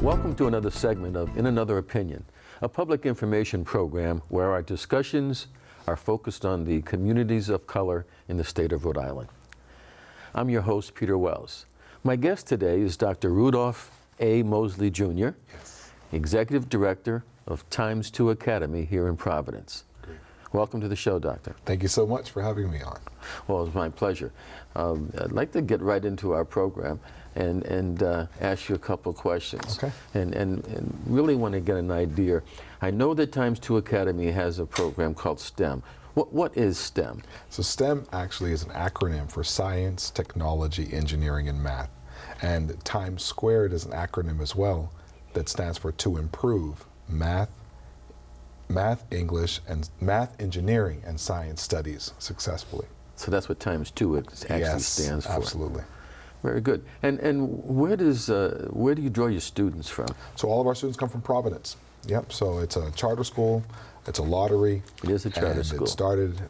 Welcome to another segment of In Another Opinion, a public information program where our discussions are focused on the communities of color in the state of Rhode Island. I'm your host, Peter Wells. My guest today is Dr. Rudolph A. Moseley Jr., Executive Director of Times2 Academy here in Providence. Great. Welcome to the show, Doctor. Thank you so much for having me on. Well, it's my pleasure. I'd like to get right into our program and ask you a couple of questions. Okay. And really want to get an idea. I know that Times2 Academy has a program called S.T.E.M. What is S.T.E.M? So STEM actually is an acronym for Science, Technology, Engineering, and Math. And Times Squared is an acronym as well that stands for to improve math, English, and math, engineering, and science studies successfully. So that's what Times2 actually stands for. Absolutely. Very good. And where do you draw your students from? So all of our students come from Providence. Yep. So it's a charter school. It's a lottery. It is a charter school.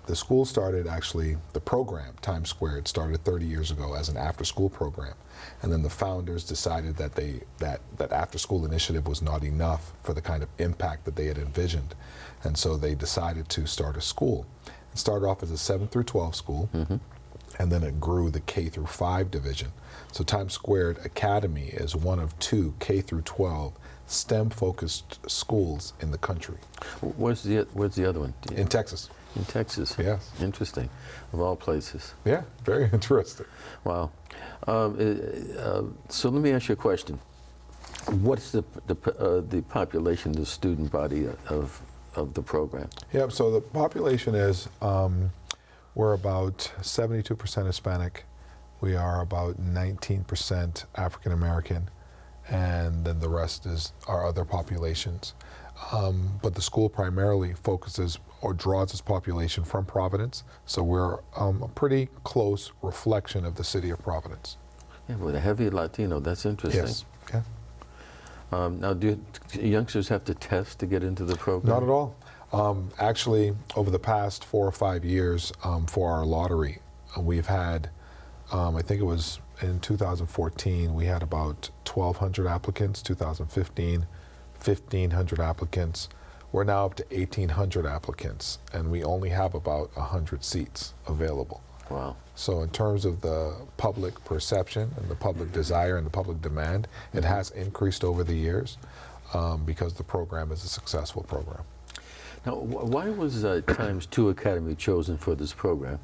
The school started actually, the program, Times Squared, started 30 years ago as an after-school program. And then the founders decided that that after-school initiative was not enough for the kind of impact that they had envisioned. And so they decided to start a school. It started off as a 7 through 12 school, and then it grew the K through 5 division. So Times Squared Academy is one of 2 K through 12 STEM-focused schools in the country. Where's the other one? In Texas. In Texas. Yes. Interesting, of all places. Yeah, very interesting. Wow. So let me ask you a question. What's the population, the student body of the program? Yeah. So the population is we're about 72% Hispanic. We are about 19% African American, and then the rest is our other populations. But the school primarily focuses or draws its population from Providence, so we're a pretty close reflection of the city of Providence. Yeah, with a heavy Latino, that's interesting. Yes. Yeah. Now, do youngsters have to test to get into the program? Not at all. Actually, over the past 4 or 5 years, for our lottery, we've had, I think it was in 2014, we had about 1,200 applicants. 2015, 1,500 applicants. We're now up to 1,800 applicants, and we only have about 100 seats available. Wow. So in terms of the public perception and the public desire and the public demand, it has increased over the years because the program is a successful program. Now, why was Times2 Academy chosen for this program?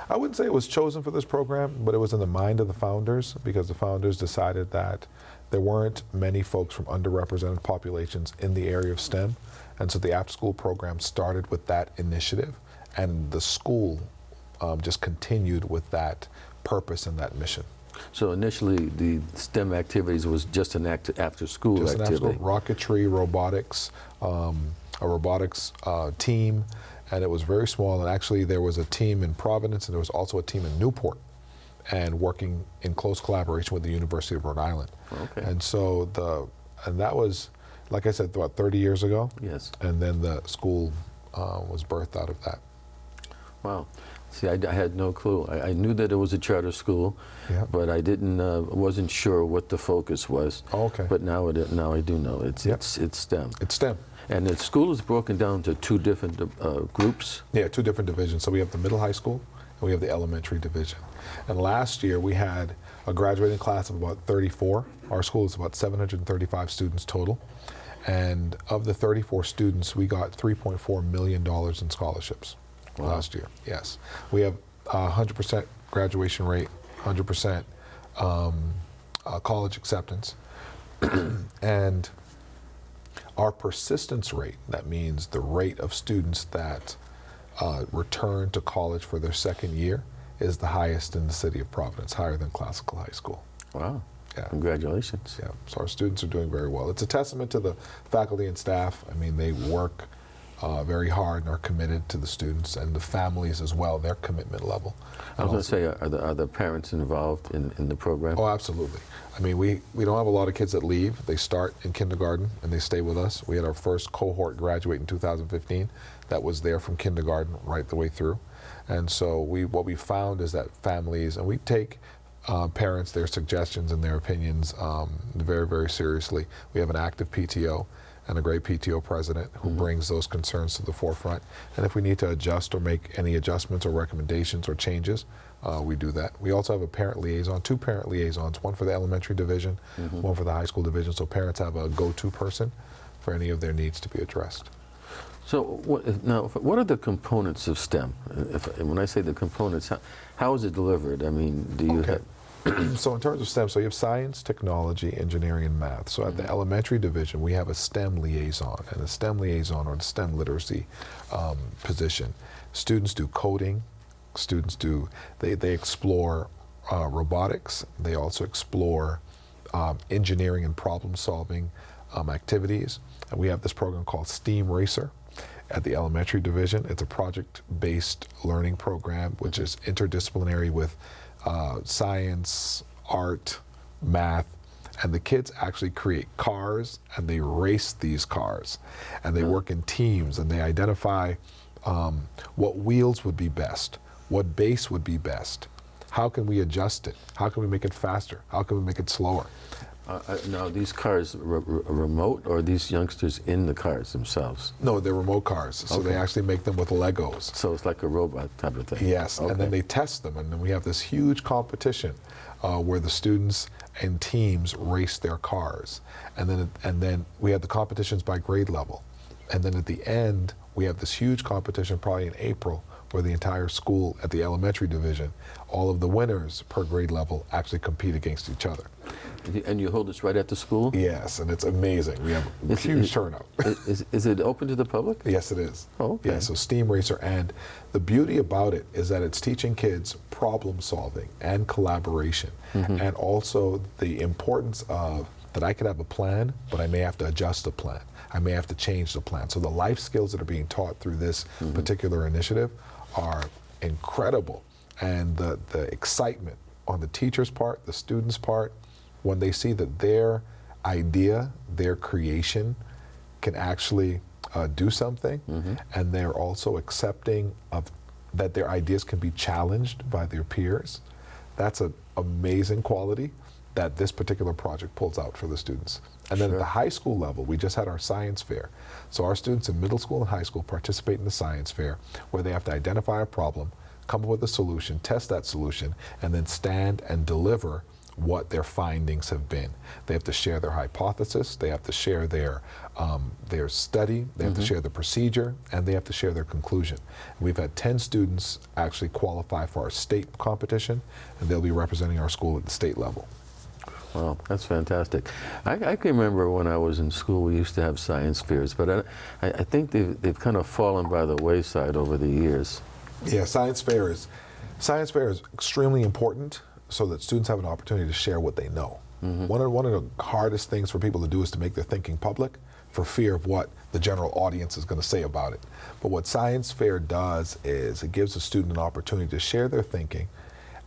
I wouldn't say it was chosen for this program, but it was in the mind of the founders, because the founders decided that there weren't many folks from underrepresented populations in the area of STEM. And so the after-school program started with that initiative, and the school just continued with that purpose and that mission. So initially, the STEM activities was just an after-school activity. Rocketry, robotics, a robotics team, and it was very small. And actually, there was a team in Providence, and there was also a team in Newport, and working in close collaboration with the University of Rhode Island. Okay. And so that was, like I said, about 30 years ago. Yes. And then the school was birthed out of that. Wow. See, I had no clue. I knew that it was a charter school, Yeah. but I wasn't sure what the focus was. Oh, okay. But now I do know. It's STEM. It's STEM. And the school is broken down to 2 different groups. Yeah, 2 different divisions. So we have the middle high school, and we have the elementary division. And last year we had a graduating class of about 34. Our school is about 735 students total. And of the 34 students, we got $3.4 million in scholarships. Wow. Last year. Yes. We have 100% graduation rate, 100% college acceptance. And our persistence rate, that means the rate of students that return to college for their second year, is the highest in the city of Providence, higher than Classical High School. Wow. Yeah. Congratulations. Yeah. So our students are doing very well. It's a testament to the faculty and staff. I mean, they work very hard and are committed to the students, and the families as well, their commitment level. I was going to say, are the parents involved in the program? Oh, absolutely. I mean, we don't have a lot of kids that leave. They start in kindergarten and they stay with us. We had our first cohort graduate in 2015 that was there from kindergarten right the way through. And so what we found is that families, and we take parents their suggestions and their opinions very, very seriously. We have an active PTO and a great PTO president who brings those concerns to the forefront. And if we need to adjust or make any adjustments or recommendations or changes, we do that. We also have a parent liaison, 2 parent liaisons, one for the elementary division, one for the high school division, so parents have a go-to person for any of their needs to be addressed. So what are the components of STEM? When I say the components, how is it delivered? I mean, do you have... So in terms of STEM, so you have science, technology, engineering, and math. So at the elementary division, we have a STEM liaison, and a STEM liaison, or the STEM literacy position. Students do coding, students do, they explore robotics, they also explore engineering and problem solving activities. And we have this program called S.T.E.M Racer at the elementary division. It's a project-based learning program which is interdisciplinary with science, art, math, and the kids actually create cars and they race these cars, and they work in teams, and they identify what wheels would be best, what base would be best, how can we adjust it, how can we make it faster, how can we make it slower. Now, these cars remote, or are these youngsters in the cars themselves? No, they're remote cars, so they actually make them with Legos. So it's like a robot type of thing? Yes, and then they test them, and then we have this huge competition where the students and teams race their cars. And then we have the competitions by grade level. And then at the end, we have this huge competition probably in April where the entire school at the elementary division, all of the winners per grade level actually compete against each other. And you hold this right at the school? Yes, and it's amazing. We have a huge turnout. Is it open to the public? Yes, it is. Oh, okay. Yeah, so S.T.E.M Racer, and the beauty about it is that it's teaching kids problem solving and collaboration, and also the importance of that I could have a plan, but I may have to adjust the plan. I may have to change the plan. So the life skills that are being taught through this particular initiative are incredible. And the excitement on the teacher's part, the student's part, when they see that their idea, their creation can actually do something, and they're also accepting of that their ideas can be challenged by their peers, that's an amazing quality that this particular project pulls out for the students. And then at the high school level, we just had our science fair. So our students in middle school and high school participate in the science fair where they have to identify a problem, come up with a solution, test that solution, and then stand and deliver what their findings have been. They have to share their hypothesis, they have to share their study, they have to share the procedure, and they have to share their conclusion. And we've had 10 students actually qualify for our state competition, and they'll be representing our school at the state level. Wow, that's fantastic. I can remember when I was in school, we used to have science fairs, but I think they've kind of fallen by the wayside over the years. Yeah, science fair is extremely important so that students have an opportunity to share what they know. One of the hardest things for people to do is to make their thinking public for fear of what the general audience is going to say about it. But what science fair does is it gives a student an opportunity to share their thinking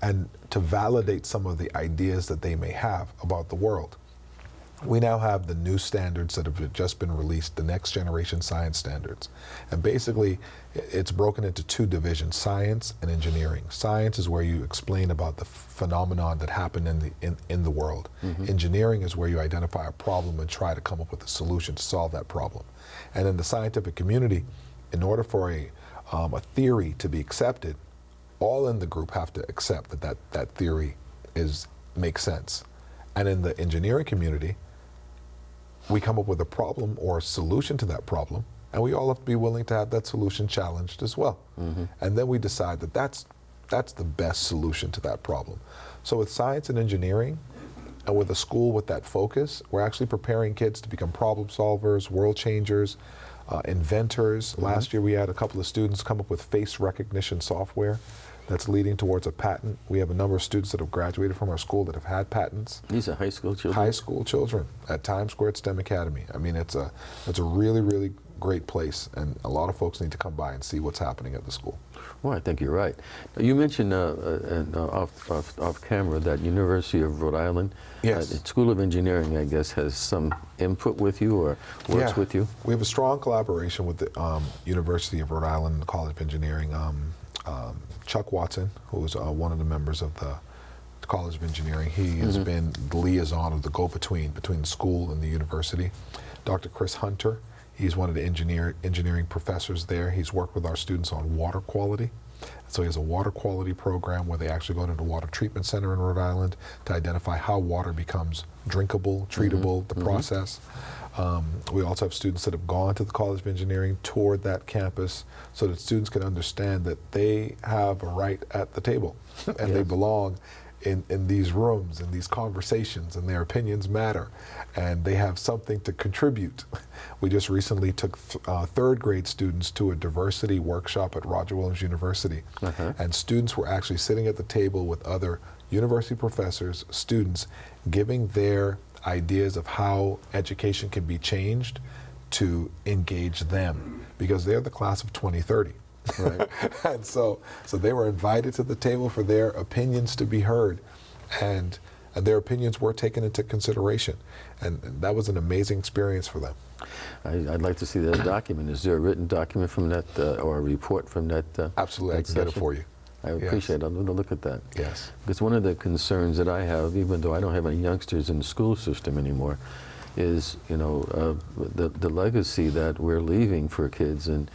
and to validate some of the ideas that they may have about the world. We now have the new standards that have just been released, the next generation science standards. And basically, it's broken into 2 divisions, science and engineering. Science is where you explain about the phenomenon that happened in the world. Engineering is where you identify a problem and try to come up with a solution to solve that problem. And in the scientific community, in order for a theory to be accepted, all in the group have to accept that theory makes sense. And in the engineering community, we come up with a problem or a solution to that problem, and we all have to be willing to have that solution challenged as well. And then we decide that that's the best solution to that problem. So with science and engineering, and with a school with that focus, we're actually preparing kids to become problem solvers, world changers, inventors. Last year we had a couple of students come up with face recognition software that's leading towards a patent. We have a number of students that have graduated from our school that have had patents. These are high school children? High school children at Times2 STEM Academy. I mean, it's a really, really great place, and a lot of folks need to come by and see what's happening at the school. Well, I think you're right. You mentioned off camera that University of Rhode Island, School of Engineering, I guess, has some input with you or works with you? We have a strong collaboration with the University of Rhode Island, the College of Engineering. Chuck Watson, who is one of the members of the College of Engineering. He has been the liaison or the go-between between the school and the university. Dr. Chris Hunter, he's one of the engineering professors there. He's worked with our students on water quality. So he has a water quality program where they actually go to the water treatment center in Rhode Island to identify how water becomes drinkable, treatable, the process. We also have students that have gone to the College of Engineering, toured that campus, so that students can understand that they have a right at the table and they belong in these rooms and these conversations, and their opinions matter and they have something to contribute. We just recently took third grade students to a diversity workshop at Roger Williams University, and students were actually sitting at the table with other university professors, students, giving their ideas of how education can be changed to engage them, because they're the class of 2030. Right. And so they were invited to the table for their opinions to be heard, and their opinions were taken into consideration, and that was an amazing experience for them. I'd like to see that document. Is there a written document from that or a report from that? Absolutely, I can get it for you. I appreciate it. I'm going to look at that. Yes. Because one of the concerns that I have, even though I don't have any youngsters in the school system anymore, is the legacy that we're leaving for kids, and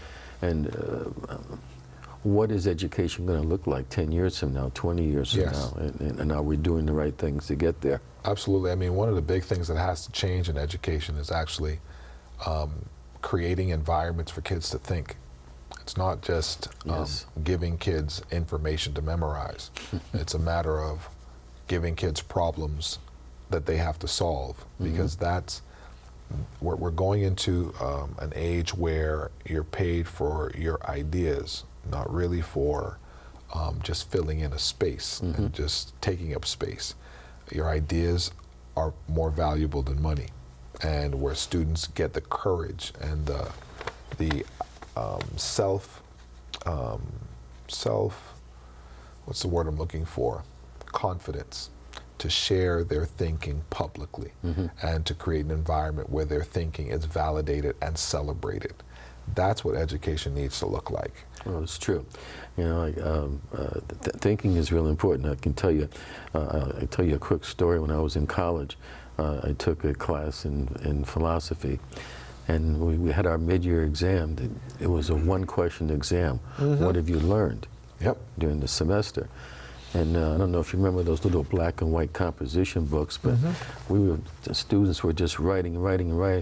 what is education going to look like 10 years from now, 20 years from now, and are we doing the right things to get there? Absolutely. I mean, one of the big things that has to change in education is actually creating environments for kids to think. It's not just giving kids information to memorize. It's a matter of giving kids problems that they have to solve, because we're going into an age where you're paid for your ideas, not really for just filling in a space and just taking up space. Your ideas are more valuable than money, and where students get the courage and the what's the word I'm looking for? Confidence to share their thinking publicly and to create an environment where their thinking is validated and celebrated. That's what education needs to look like. Well, it's true. You know, thinking is really important. I can tell you, I tell you a quick story. When I was in college, I took a class in philosophy, and we had our mid-year exam. It was a one-question exam. What have you learned during the semester? And I don't know if you remember those little black and white composition books, but the students were just writing.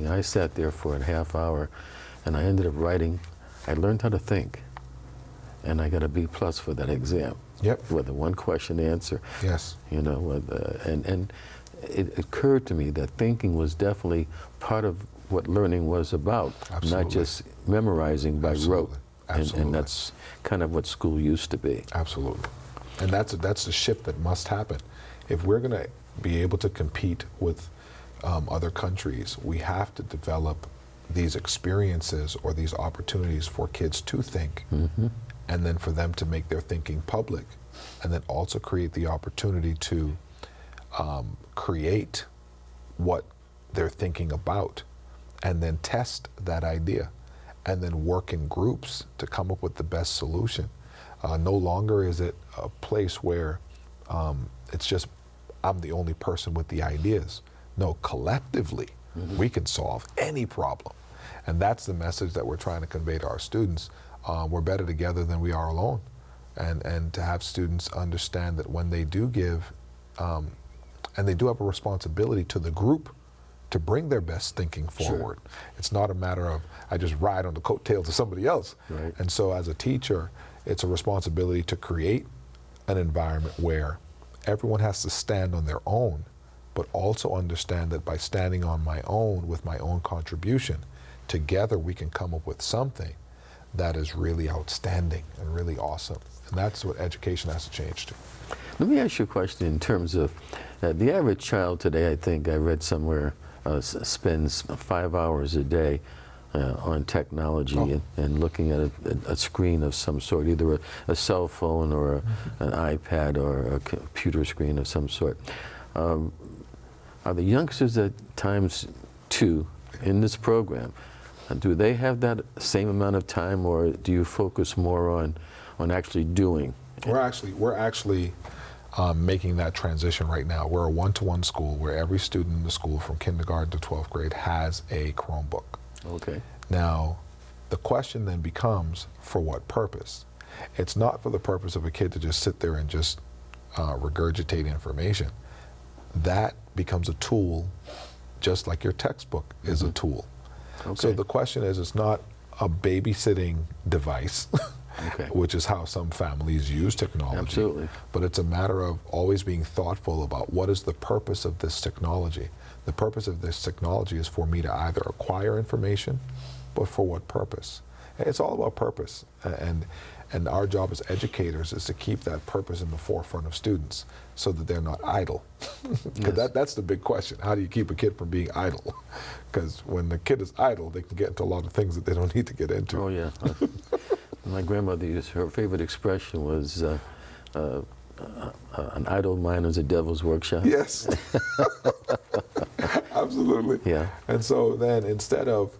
I sat there for a half hour, and I ended up writing. I learned how to think, and I got a B+ for that exam. With a one-question answer. You know, and it occurred to me that thinking was definitely part of what learning was about, not just memorizing by rote. And that's kind of what school used to be. Absolutely. And that's the shift that must happen. If we're going to be able to compete with other countries, we have to develop these experiences or these opportunities for kids to think, and then for them to make their thinking public, and then also create the opportunity to create what they're thinking about, and then test that idea, and then work in groups to come up with the best solution. No longer is it a place where it's just I'm the only person with the ideas. No, collectively, we can solve any problem. And that's the message that we're trying to convey to our students. We're better together than we are alone. And to have students understand that when they do give, and they do have a responsibility to the group to bring their best thinking forward. It's not a matter of I just ride on the coattails of somebody else. And so as a teacher, it's a responsibility to create an environment where everyone has to stand on their own, but also understand that by standing on my own with my own contribution, together we can come up with something that is really outstanding and really awesome. And that's what education has to change to. Let me ask you a question in terms of the average child today, I think I read somewhere, spends 5 hours a day on technology and looking at a screen of some sort, either a cell phone or an iPad or a computer screen of some sort. Are the youngsters at Times2 in this program, do they have that same amount of time, or do you focus more on actually doing? We're actually making that transition right now. We're a one-to-one school where every student in the school from kindergarten to 12th grade has a Chromebook. Okay. Now, the question then becomes, for what purpose? It's not for the purpose of a kid to just sit there and just regurgitate information. That becomes a tool, just like your textbook is a tool. Okay. So the question is, it's not a babysitting device, Okay. which is how some families use technology. Absolutely. But it's a matter of always being thoughtful about what is the purpose of this technology. The purpose of this technology is for me to either acquire information, but for what purpose? It's all about purpose. And our job as educators is to keep that purpose in the forefront of students so that they're not idle. Because Yes. that's the big question. How do you keep a kid from being idle? Because when the kid is idle, they can get into a lot of things that they don't need to get into. Oh, yeah. My grandmother used, her favorite expression was, an idle mind is a devil's workshop. Yes. Absolutely. Yeah. And so then instead of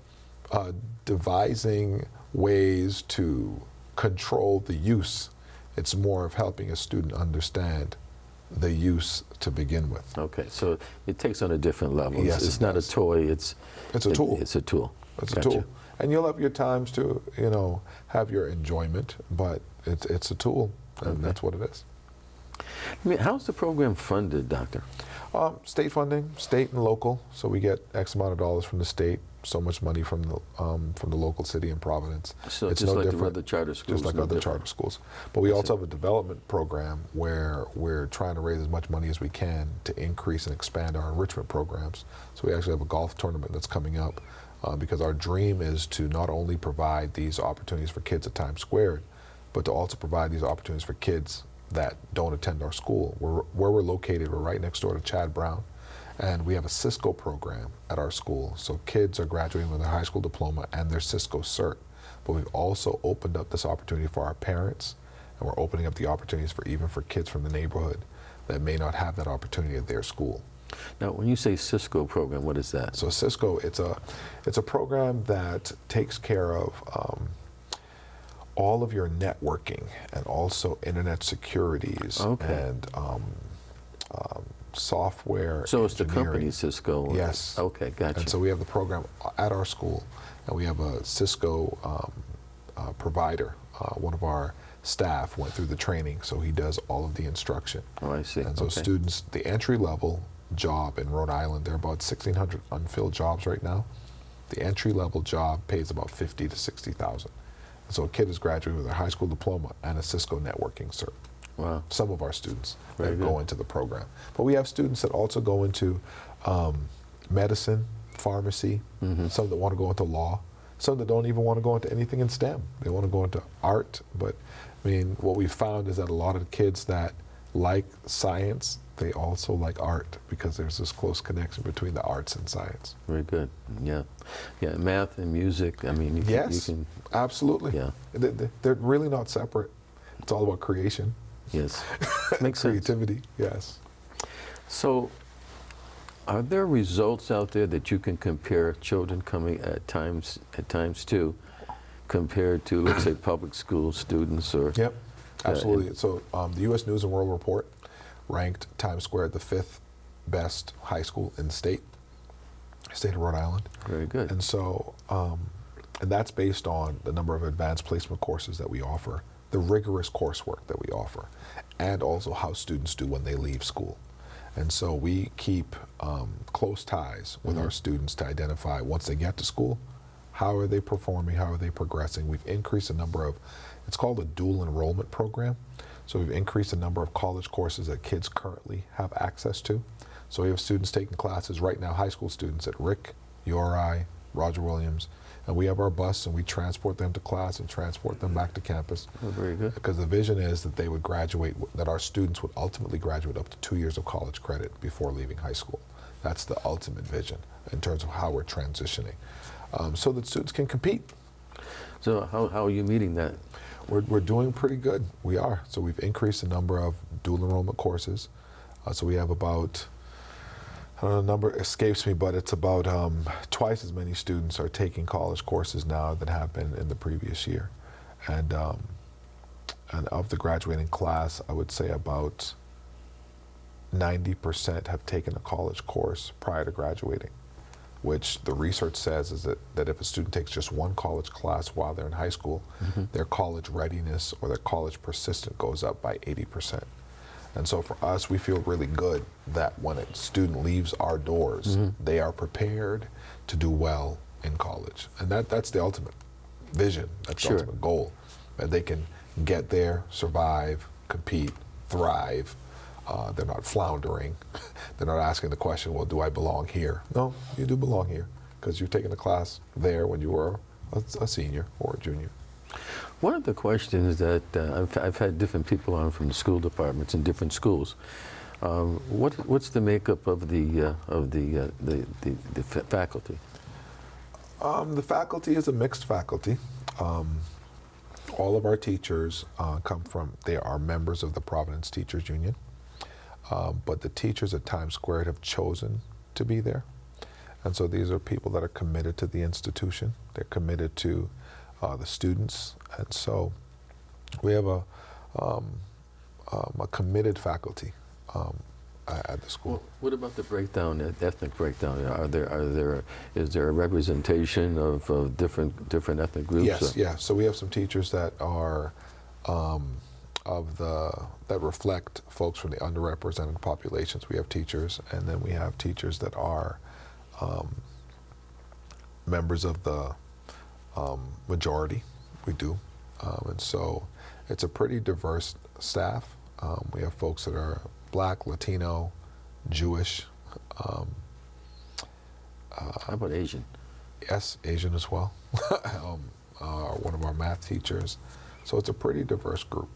devising ways to control the use, it's more of helping a student understand the use to begin with. Okay, so it takes on a different level. Yes, It's it not a does. toy, it's It's a tool. It's a tool. It's Gotcha. a tool. And you'll have your times to, have your enjoyment, but it's a tool, and Okay. that's what it is. I mean, how's the program funded, Doctor? State funding, state and local. So we get X amount of dollars from the state, so much money from the local city in Providence. So it's just no like the different, other charter schools? just like no other different. charter schools. But we I also see. have a development program where we're trying to raise as much money as we can to increase and expand our enrichment programs. So we actually have a golf tournament that's coming up because our dream is to not only provide these opportunities for kids at Times Square, but to also provide these opportunities for kids that don't attend our school. Where we're located, we're right next door to Chad Brown. And we have a Cisco program at our school. So kids are graduating with their high school diploma and their Cisco cert. But we've also opened up this opportunity for our parents, and we're opening up the opportunities for even for kids from the neighborhood that may not have that opportunity at their school. Now, when you say Cisco program, what is that? So Cisco, it's a program that takes care of all of your networking and also internet securities Okay. and software. So it's the engineering. company Cisco? Yes. Okay, gotcha. And so we have the program at our school, and we have a Cisco provider. One of our staff went through the training, so he does all of the instruction. Oh, I see. And so Okay. students, the entry-level job in Rhode Island, there are about 1,600 unfilled jobs right now. The entry-level job pays about $50,000 to $60,000. And so a kid is graduating with a high school diploma and a Cisco networking cert. Wow. Some of our students Very that good. go into the program. But we have students that also go into medicine, pharmacy, some that want to go into law, some that don't even want to go into anything in STEM. They want to go into art. But I mean, what we found is that a lot of the kids that like science, they also like art because there's this close connection between the arts and science. Very good. Yeah. Yeah, math and music, I mean, you Yes, can absolutely. yeah. They're really not separate. It's all about creation. Yes. Makes sense. Creativity, yes. So, are there results out there that you can compare children coming at Times2 compared to, let's say, public school students or? Yep, absolutely. So the U.S. News and World Report ranked Times Square the 5th best high school in the state of Rhode Island. Very good. And so, and that's based on the number of advanced placement courses that we offer, the rigorous coursework that we offer, and also how students do when they leave school. And so we keep close ties with our students to identify, once they get to school, how are they performing, how are they progressing. We've increased the number of, it's called a dual enrollment program. So we've increased the number of college courses that kids currently have access to. So we have students taking classes right now, high school students at Rick, URI, Roger Williams, and we have our bus and we transport them to class and transport them back to campus. Oh, very good. Because the vision is that they would graduate, that our students would ultimately graduate up to 2 years of college credit before leaving high school. That's the ultimate vision in terms of how we're transitioning, so that students can compete. So how are you meeting that? We're doing pretty good. We are. So we've increased the number of dual enrollment courses. So we have about, I don't know, the number escapes me, but it's about twice as many students are taking college courses now than have been in the previous year. And of the graduating class, I would say about 90% have taken a college course prior to graduating, which the research says is that if a student takes just one college class while they're in high school, their college readiness or their college persistence goes up by 80%. And so for us, we feel really good that when a student leaves our doors, they are prepared to do well in college. And that's the ultimate vision, that's the ultimate goal, that they can get there, survive, compete, thrive. They're not floundering. They're not asking the question, well, do I belong here? No, you do belong here because you've taken a class there when you were a senior or a junior. One of the questions that I've had different people on from the school departments in different schools. What's the makeup of the faculty? The faculty is a mixed faculty. All of our teachers they are members of the Providence Teachers Union. But the teachers at Times2 have chosen to be there. And so these are people that are committed to the institution. They're committed to the students. And so we have a committed faculty at the school. Well, what about the breakdown, ethnic breakdown? Is there a representation of different ethnic groups? Yes, yeah. So we have some teachers that are that reflect folks from the underrepresented populations. We have teachers, and then we have teachers that are members of the majority. We do, and so it's a pretty diverse staff. We have folks that are Black, Latino, Jewish. How about Asian? Yes, Asian as well. One of our math teachers. So it's a pretty diverse group.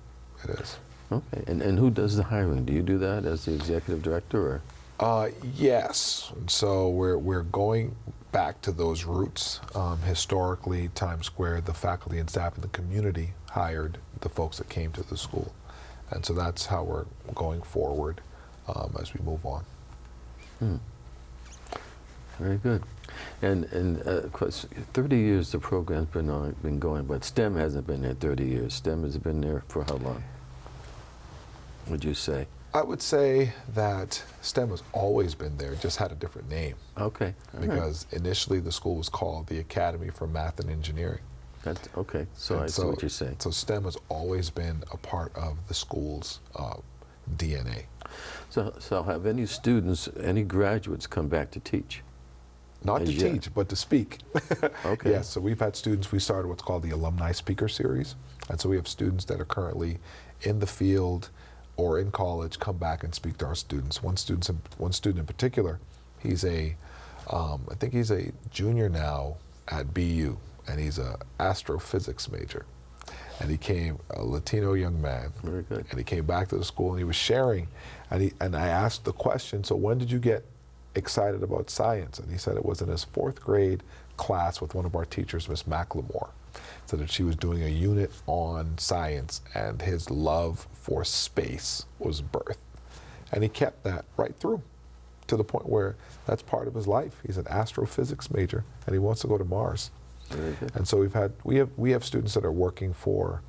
It is. Okay, and who does the hiring? Do you do that as the executive director, or? Yes. So we're going back to those roots. Historically, Times2, the faculty and staff in the community hired the folks that came to the school, and so that's how we're going forward as we move on. Very good. And of course, 30 years the program's been going, but STEM hasn't been there 30 years. STEM has been there for how long, would you say? I would say that STEM has always been there, just had a different name. Okay. Because initially the school was called the Academy for Math and Engineering. That's okay. So I see what you're saying. So STEM has always been a part of the school's DNA. So have any students, any graduates come back to teach? Not to teach, but to speak. Okay. Yes, so we've had students, we started what's called the Alumni Speaker Series. And so we have students that are currently in the field or in college come back and speak to our students. One student in particular, he's I think he's a junior now at BU, and he's an astrophysics major. And he came, a Latino young man. Very good. And he came back to the school and he was sharing, and I asked the question, so when did you get excited about science? And he said it was in his 4th grade class with one of our teachers, Miss McLemore. So that she was doing a unit on science, and his love for space was birthed. And he kept that right through to the point where that's part of his life. He's an astrophysics major and he wants to go to Mars. Very good. And so we have students that are working for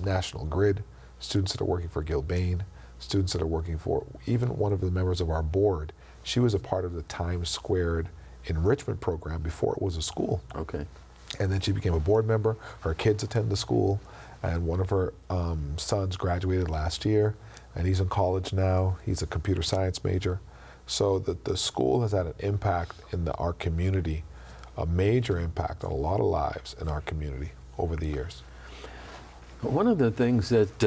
National Grid, students that are working for Gilbane, students that are working for, even one of the members of our board, she was a part of the Times2 enrichment program before it was a school. Okay. And then she became a board member. Her kids attend the school, and one of her sons graduated last year, and he's in college now. He's a computer science major. So the school has had an impact in our community, a major impact on a lot of lives in our community over the years. One of the things that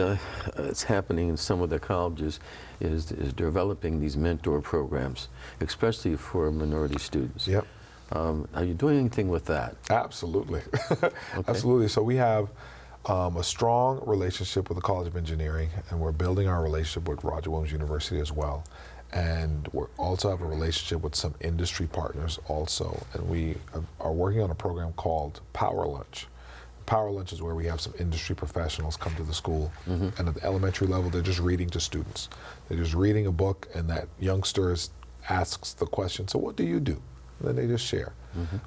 is happening in some of the colleges is developing these mentor programs, especially for minority students. Yep. Are you doing anything with that? Absolutely. Okay. Absolutely. So we have a strong relationship with the College of Engineering, and we're building our relationship with Roger Williams University as well. And we also have a relationship with some industry partners also. And we are working on a program called Power Lunch. Power Lunch is where we have some industry professionals come to the school, and at the elementary level, they're just reading to students. They're just reading a book, and that youngster asks the question, so what do you do? And then they just share.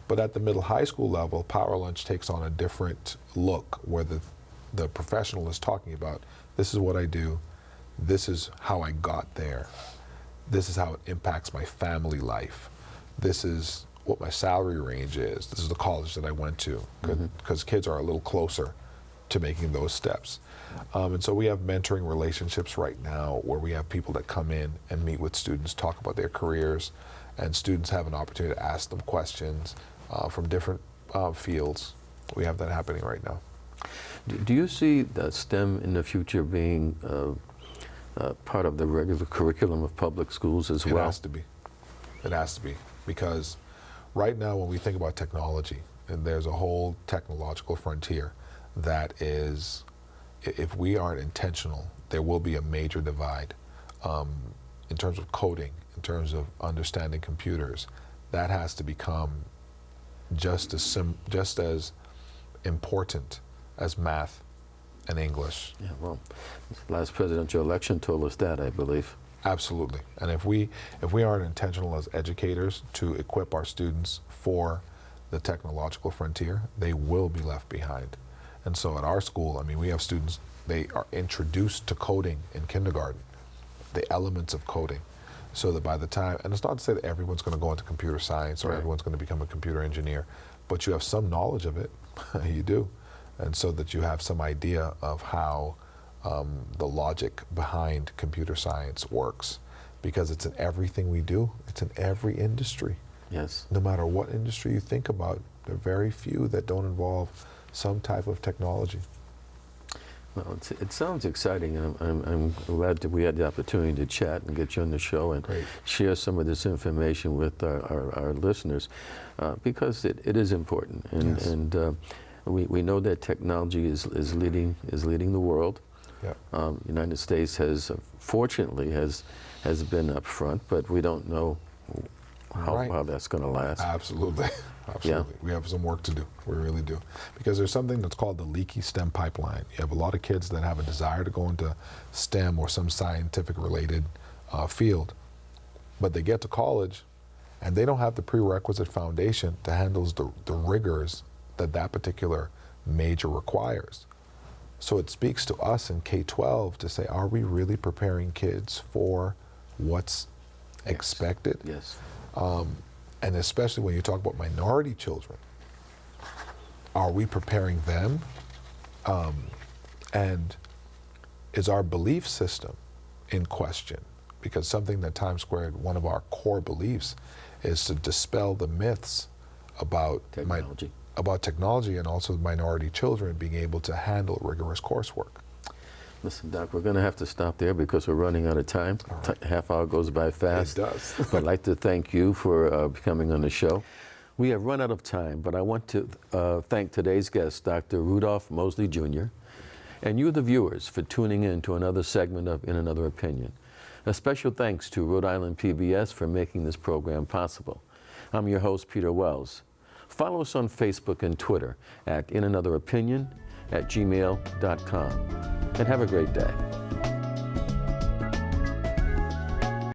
But at the middle high school level, Power Lunch takes on a different look, where the professional is talking about, this is what I do, this is how I got there. This is how it impacts my family life. This is what my salary range is. This is the college that I went to, because kids are a little closer to making those steps. And so we have mentoring relationships right now where we have people that come in and meet with students, talk about their careers, and students have an opportunity to ask them questions from different fields. We have that happening right now. Do you see that STEM in the future being part of the regular curriculum of public schools as well? It has to be. It has to be. Because right now when we think about technology, and there's a whole technological frontier that is, if we aren't intentional, there will be a major divide in terms of coding, in terms of understanding computers. That has to become just as important as math and English. Yeah, well, the last presidential election told us that, I believe. Absolutely. And if we aren't intentional as educators to equip our students for the technological frontier, they will be left behind. And so at our school, I mean, we have students, they are introduced to coding in kindergarten, the elements of coding, so that by the time, and it's not to say that everyone's going to go into computer science or everyone's going to become a computer engineer, but you have some knowledge of it. You do. And so that you have some idea of how the logic behind computer science works, because it's in everything we do. It's in every industry. Yes. No matter what industry you think about, there are very few that don't involve some type of technology. Well, it sounds exciting, and I'm glad that we had the opportunity to chat and get you on the show and share some of this information with our listeners, because it is important, and, Yes. we know that technology is leading the world. Yep. United States has, fortunately, has been up front, but we don't know how that's going to last. Absolutely. Absolutely. Yeah. We have some work to do. We really do. Because there's something that's called the leaky STEM pipeline. You have a lot of kids that have a desire to go into STEM or some scientific related field, but they get to college and they don't have the prerequisite foundation to handle the rigors that particular major requires. So it speaks to us in K-12 to say, are we really preparing kids for what's expected? Yes. And especially when you talk about minority children, are we preparing them? And is our belief system in question? Because something that Times Squared, one of our core beliefs, is to dispel the myths about technology and also minority children being able to handle rigorous coursework. Listen, Doc, we're going to have to stop there because we're running out of time. Right. Half hour goes by fast. It does. But I'd like to thank you for coming on the show. We have run out of time, but I want to thank today's guest, Dr. Rudolph Moseley Jr., and you, the viewers, for tuning in to another segment of In Another Opinion. A special thanks to Rhode Island PBS for making this program possible. I'm your host, Peter Wells. Follow us on Facebook and Twitter at inanotheropinion@gmail.com. And have a great day.